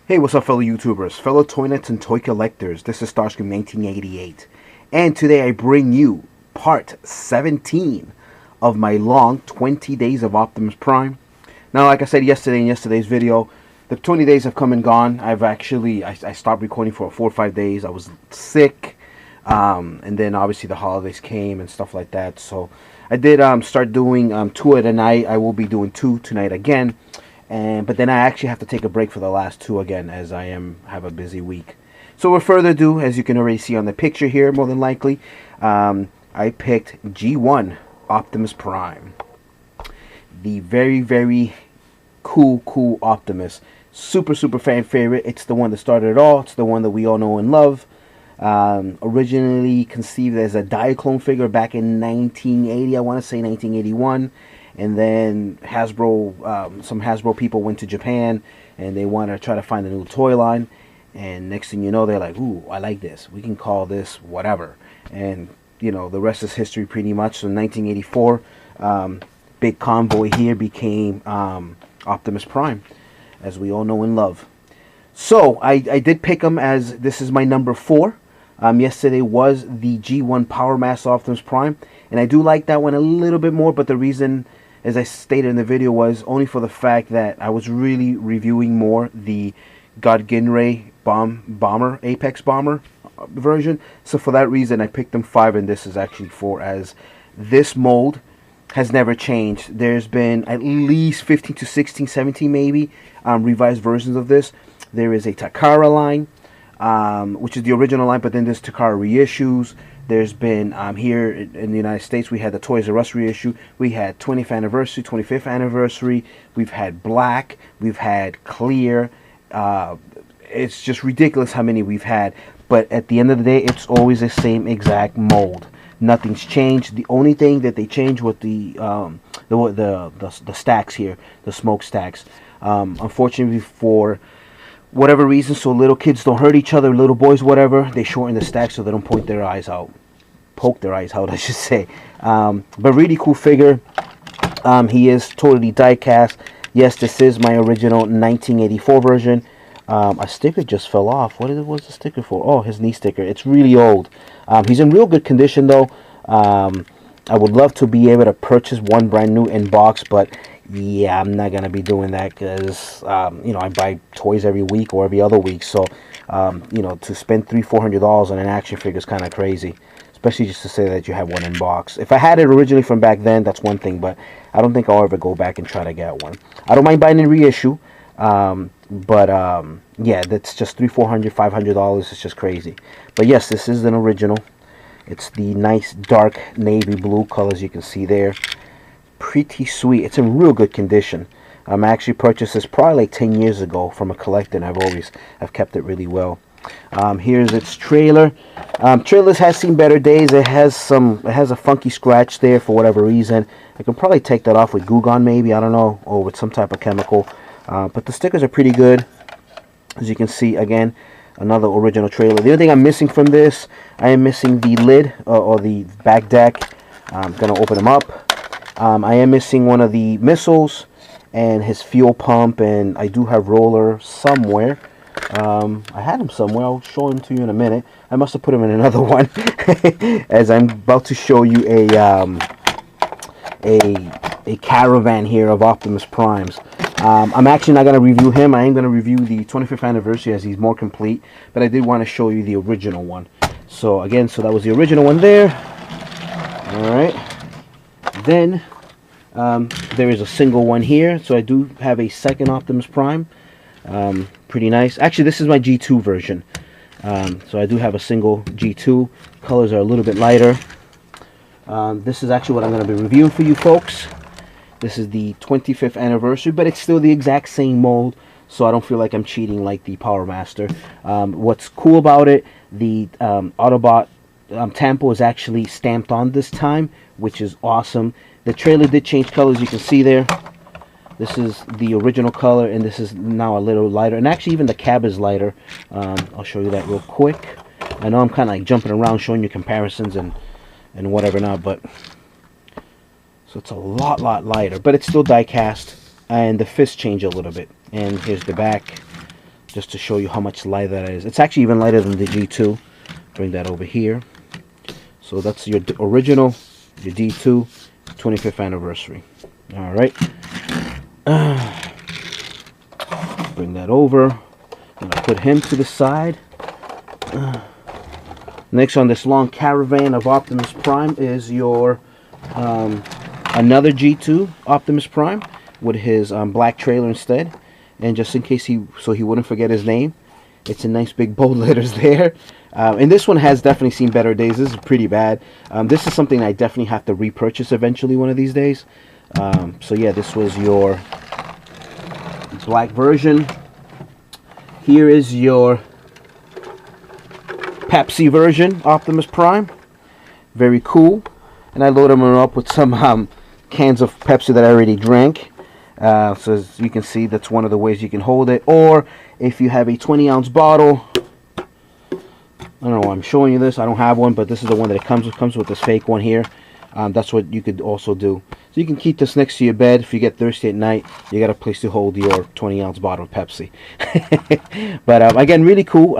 Hey, what's up, fellow YouTubers, fellow toy nuts and toy collectors? This is Starscream 1988, and today I bring you part 17 of my long 20 days of Optimus Prime. Now, like I said yesterday in yesterday's video, the 20 days have come and gone. I stopped recording for 4 or 5 days. I was sick, and then obviously the holidays came and stuff like that. So I did start doing 2 at a night. I will be doing 2 tonight again. But then I actually have to take a break for the last 2 again, as I have a busy week. So without further ado, as you can already see on the picture here, more than likely, I picked G1 Optimus Prime. The very, very cool Optimus. Super fan favorite. It's the one that started it all. It's the one that we all know and love. Originally conceived as a Diaclone figure back in 1980, I want to say 1981. And then Hasbro, some Hasbro people went to Japan and they want to try to find a new toy line. And next thing you know, they're like, ooh, I like this. We can call this whatever. And, you know, the rest is history pretty much. So in 1984, Big Convoy here became Optimus Prime, as we all know and love. So I did pick him as this is my number 4. Yesterday was the G1 Power Master Optimus Prime. And I do like that one a little bit more, but the reason, as I stated in the video, was only for the fact that I was really reviewing more the God Ginray Bomber, Apex Bomber version. So for that reason, I picked them 5, and this is actually 4, as this mold has never changed. There's been at least 15 to 16, 17 maybe revised versions of this. There is a Takara line, which is the original line, but then there's Takara reissues. There's been, here in the United States, we had the Toys R Us reissue. We had 20th anniversary, 25th anniversary. We've had black. We've had clear. It's just ridiculous how many we've had. But at the end of the day, it's always the same exact mold. Nothing's changed. The only thing that they changed was the stacks here, the smoke stacks. Unfortunately, for whatever reason, so little kids don't hurt each other, little boys, whatever, they shorten the stack so they don't poke their eyes out, I should say. But really cool figure. He is totally die cast. Yes, this is my original 1984 version. A sticker just fell off. What was the sticker for? Oh, his knee sticker. It's really old. He's in real good condition though. I would love to be able to purchase one brand new in box, but yeah, I'm not gonna be doing that because you know, I buy toys every week or every other week. So you know, to spend $300-400 on an action figure is kind of crazy, especially just to say that you have one in box. If I had it originally from back then, that's one thing, but I don't think I'll ever go back and try to get one. I don't mind buying a reissue, but yeah, that's just $300-400-500. It's just crazy. But yes, this is an original. It's the nice dark navy blue colors you can see there. Pretty sweet. It's in real good condition. I actually purchased this probably like 10 years ago from a collector, and I've kept it really well. Here's its trailer. Trailers has seen better days. It has a funky scratch there for whatever reason. I can probably take that off with Goo Gone maybe, I don't know, or with some type of chemical. But the stickers are pretty good. As you can see, again, another original trailer. The only thing I'm missing from this, I am missing the lid or the back deck. I'm gonna open them up. I am missing one of the missiles and his fuel pump, and I do have Roller somewhere. I had him somewhere. I'll show him to you in a minute. I must have put him in another one, as I'm about to show you a caravan here of Optimus Primes. I'm actually not going to review him. I am going to review the 25th anniversary, as he's more complete, but I did want to show you the original one. So again, so that was the original one there. Alright. Then there is a single one here, so I do have a second Optimus Prime. Pretty nice. Actually, this is my G2 version. So I do have a single G2. Colors are a little bit lighter. This is actually what I'm going to be reviewing for you folks. This is the 25th anniversary, but it's still the exact same mold, so I don't feel like I'm cheating like the Power Master. What's cool about it, the Autobot Tampo is actually stamped on this time, which is awesome. The trailer did change colors, you can see there. This is the original color, and this is now a little lighter, and actually even the cab is lighter. I'll show you that real quick. I know I'm kind of like jumping around showing you comparisons and whatever now, but so it's a lot lighter, but it's still die cast, and the fists change a little bit. And here's the back. just to show you how much lighter that is. It's actually even lighter than the G2. Bring that over here. So that's your original, your D2, 25th anniversary. All right. Bring that over. I'm gonna put him to the side. Next on this long caravan of Optimus Prime is your another G2 Optimus Prime with his black trailer instead. And just in case he wouldn't forget his name, it's in nice big bold letters there. And this one has definitely seen better days. This is pretty bad. This is something I definitely have to repurchase eventually one of these days. So yeah, this was your black version. Here is your Pepsi version Optimus Prime. Very cool. And I loaded him up with some cans of Pepsi that I already drank. So as you can see, that's one of the ways you can hold it. Or if you have a 20-ounce bottle, I don't know why I'm showing you this. I don't have one, but this is the one that it comes with. Comes with this fake one here. That's what you could also do. So you can keep this next to your bed. If you get thirsty at night, you got a place to hold your 20-ounce bottle of Pepsi. But again, really cool.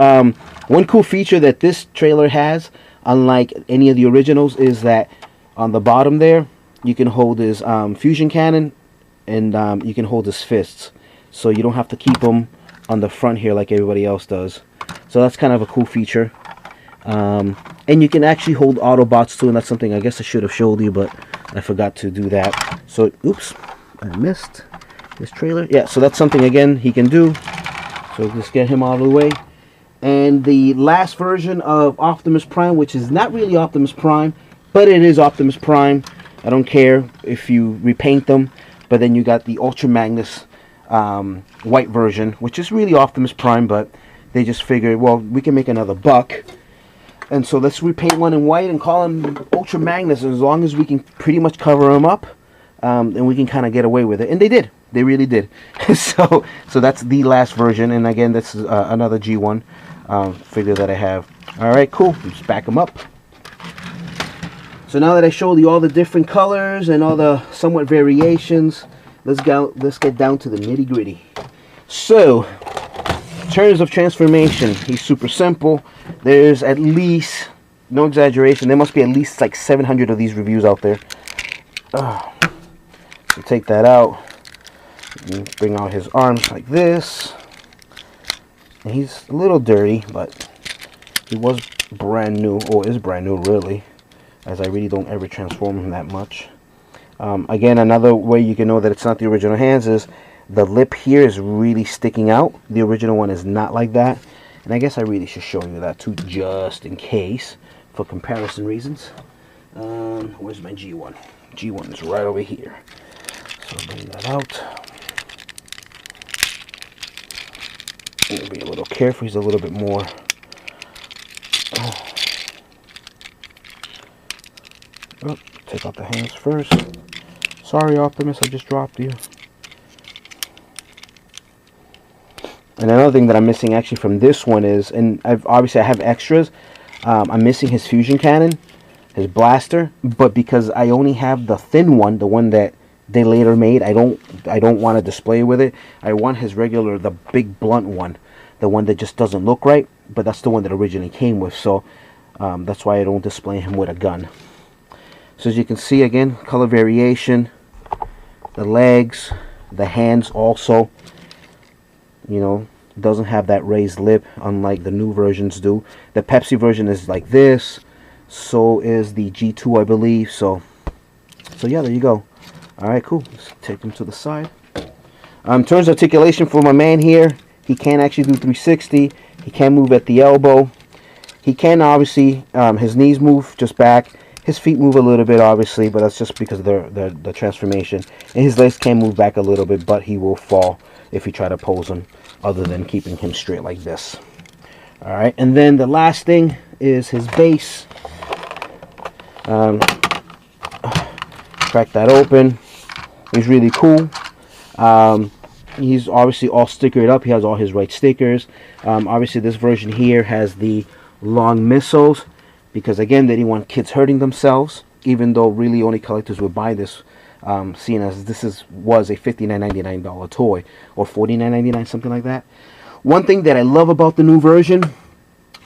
One cool feature that this trailer has, unlike any of the originals, is that on the bottom there, you can hold his fusion cannon, and you can hold his fists. So you don't have to keep them on the front here like everybody else does. So that's kind of a cool feature. And you can actually hold Autobots too, and that's something I guess I should have showed you, but I forgot to do that. So, oops, I missed this trailer. Yeah, so that's something, again, he can do. So let's get him out of the way. And the last version of Optimus Prime, which is not really Optimus Prime, but it is Optimus Prime. I don't care if you repaint them, but then you got the Ultra Magnus white version, which is really Optimus Prime, but they just figured, well, we can make another buck. And so let's repaint one in white and call him Ultra Magnus, as long as we can pretty much cover him up, and we can kind of get away with it. And they did. They really did. So that's the last version. And again, this is another G1 figure that I have. All right, cool. Let's back him up. So now that I showed you all the different colors and all the somewhat variations, let's get down to the nitty gritty. So, in terms of transformation, he's super simple. There's at least, no exaggeration, there must be at least like 700 of these reviews out there. So take that out. Bring out his arms like this. And he's a little dirty, but he was brand new, or is brand new really, as I really don't ever transform him that much. Again, another way you can know that it's not the original hands is the lip here is really sticking out. The original one is not like that. And I guess I really should show you that too, just in case, for comparison reasons. Where's my G1? G1 is right over here. So bring that out. I'm going to be a little careful. He's a little bit more... Oh, take out the hands first. Sorry, Optimus, I just dropped you. And another thing that I'm missing actually from this one is, and obviously I have extras, I'm missing his fusion cannon, his blaster, but because I only have the thin one, the one that they later made, I don't want to display with it. I want his regular, the big blunt one, the one that just doesn't look right, but that's the one that originally came with, so that's why I don't display him with a gun. So as you can see, again, color variation, the legs, the hands also, you know, doesn't have that raised lip unlike the new versions do. The Pepsi version is like this, so is the G2, I believe. So yeah, there you go. Alright, cool. Let's take him to the side. In terms of articulation for my man here, he can actually do 360. He can move at the elbow. He can obviously, his knees move just back. His feet move a little bit, obviously, but that's just because of the transformation. And his legs can move back a little bit, but he will fall if you try to pose him, other than keeping him straight like this. Alright, and then the last thing is his base. Crack that open. He's really cool. He's obviously all stickered up. He has all his right stickers. Obviously, this version here has the long missiles, because again, they didn't want kids hurting themselves, even though really only collectors would buy this, seeing as this was a $59.99 toy, or $49.99, something like that. One thing that I love about the new version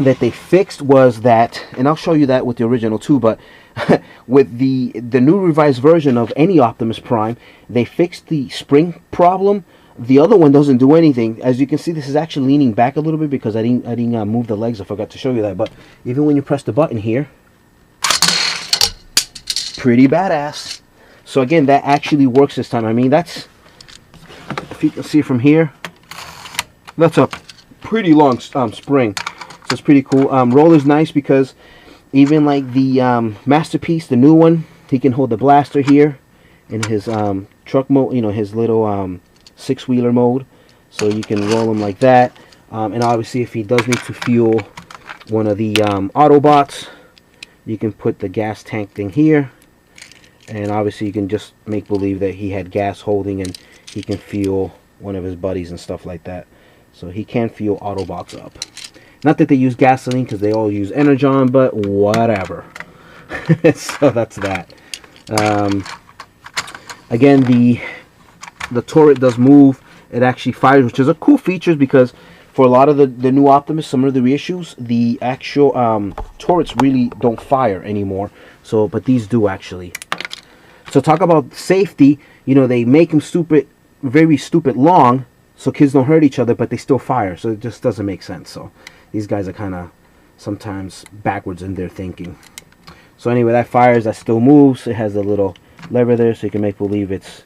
that they fixed was that, and I'll show you that with the original too, but with the new revised version of any Optimus Prime, they fixed the spring problem. The other one doesn't do anything. As you can see, this is actually leaning back a little bit because I didn't move the legs. I forgot to show you that. But even when you press the button here, pretty badass. So again, that actually works this time. I mean, that's, if you can see from here, that's a pretty long spring. So it's pretty cool. Roller's nice because even like the Masterpiece, the new one, he can hold the blaster here in his truck mode, you know, his little six-wheeler mode. So you can roll him like that. And obviously if he does need to fuel one of the Autobots, you can put the gas tank thing here. And obviously you can just make believe that he had gas holding and he can fuel one of his buddies and stuff like that. So he can fuel Autobots up. Not that they use gasoline because they all use Energon, but whatever. So that's that. Again, the turret does move. It actually fires, which is a cool feature because for a lot of the new Optimus, some of the reissues, the actual turrets really don't fire anymore. So, but these do actually. So talk about safety. You know, they make them stupid, very stupid long, so kids don't hurt each other, but they still fire. So it just doesn't make sense. So these guys are kind of sometimes backwards in their thinking. So anyway, that fires, that still moves. It has a little lever there, so you can make believe it's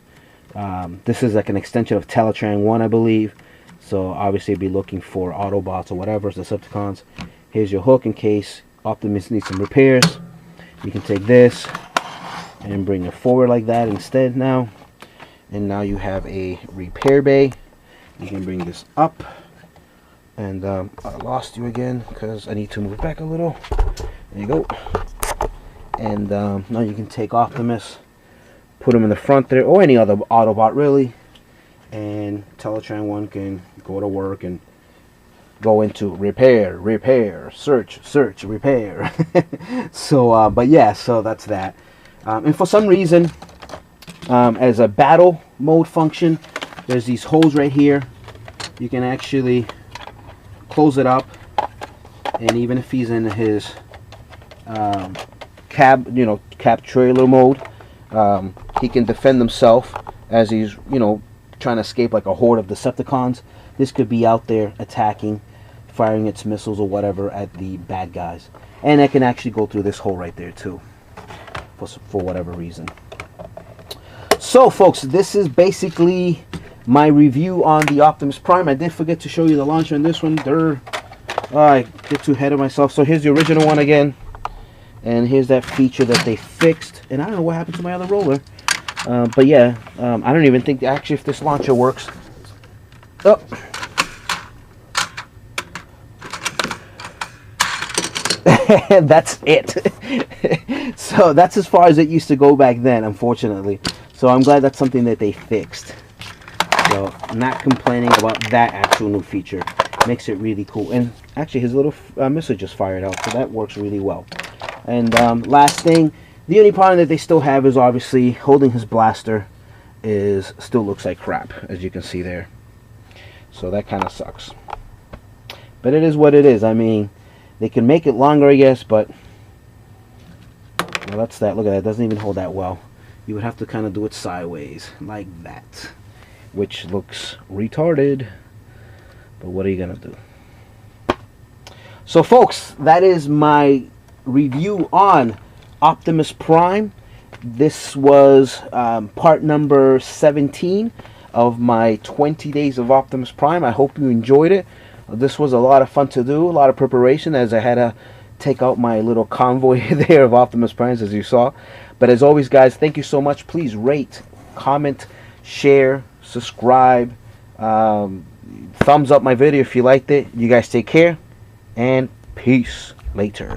this is like an extension of Teletran 1, I believe. So obviously be looking for Autobots or whatever, Decepticons. Here's your hook in case Optimus needs some repairs. You can take this and bring it forward like that instead now. And now you have a repair bay. You can bring this up. And I lost you again because I need to move back a little. There you go. And now you can take Optimus, put him in the front there, or any other Autobot really. And Teletran 1 can go to work and go into repair, repair, search, search, repair. So, but yeah, so that's that. And for some reason, as a battle mode function, there's these holes right here. You can actually close it up, and even if he's in his cab trailer mode, he can defend himself as he's, you know, trying to escape like a horde of Decepticons. This could be out there attacking, firing its missiles or whatever at the bad guys, and it can actually go through this hole right there too, for whatever reason. So folks, this is basically my review on the Optimus Prime. I did forget to show you the launcher on this one. I get too ahead of myself. So here's the original one again, and here's that feature that they fixed. And I don't know what happened to my other roller, but yeah, I don't even think actually if this launcher works. Oh. That's it. So that's as far as it used to go back then, unfortunately. So I'm glad that's something that they fixed. So I'm not complaining about that actual new feature. Makes it really cool. And actually his little missile just fired out, so that works really well. And last thing, the only problem that they still have is obviously holding his blaster still looks like crap, as you can see there. So that kind of sucks. But it is what it is. I mean, they can make it longer, I guess, but well, that's that. Look at that. It doesn't even hold that well. You would have to kind of do it sideways like that, which looks retarded, but what are you gonna do? So folks, that is my review on Optimus Prime. This was part number 17 of my 20 days of Optimus Prime. I hope you enjoyed it. This was a lot of fun to do, a lot of preparation, as I had to take out my little convoy there of Optimus Primes, as you saw. But as always, guys, thank you so much. Please rate, comment, share, subscribe, thumbs up my video if you liked it. You guys take care, and peace later.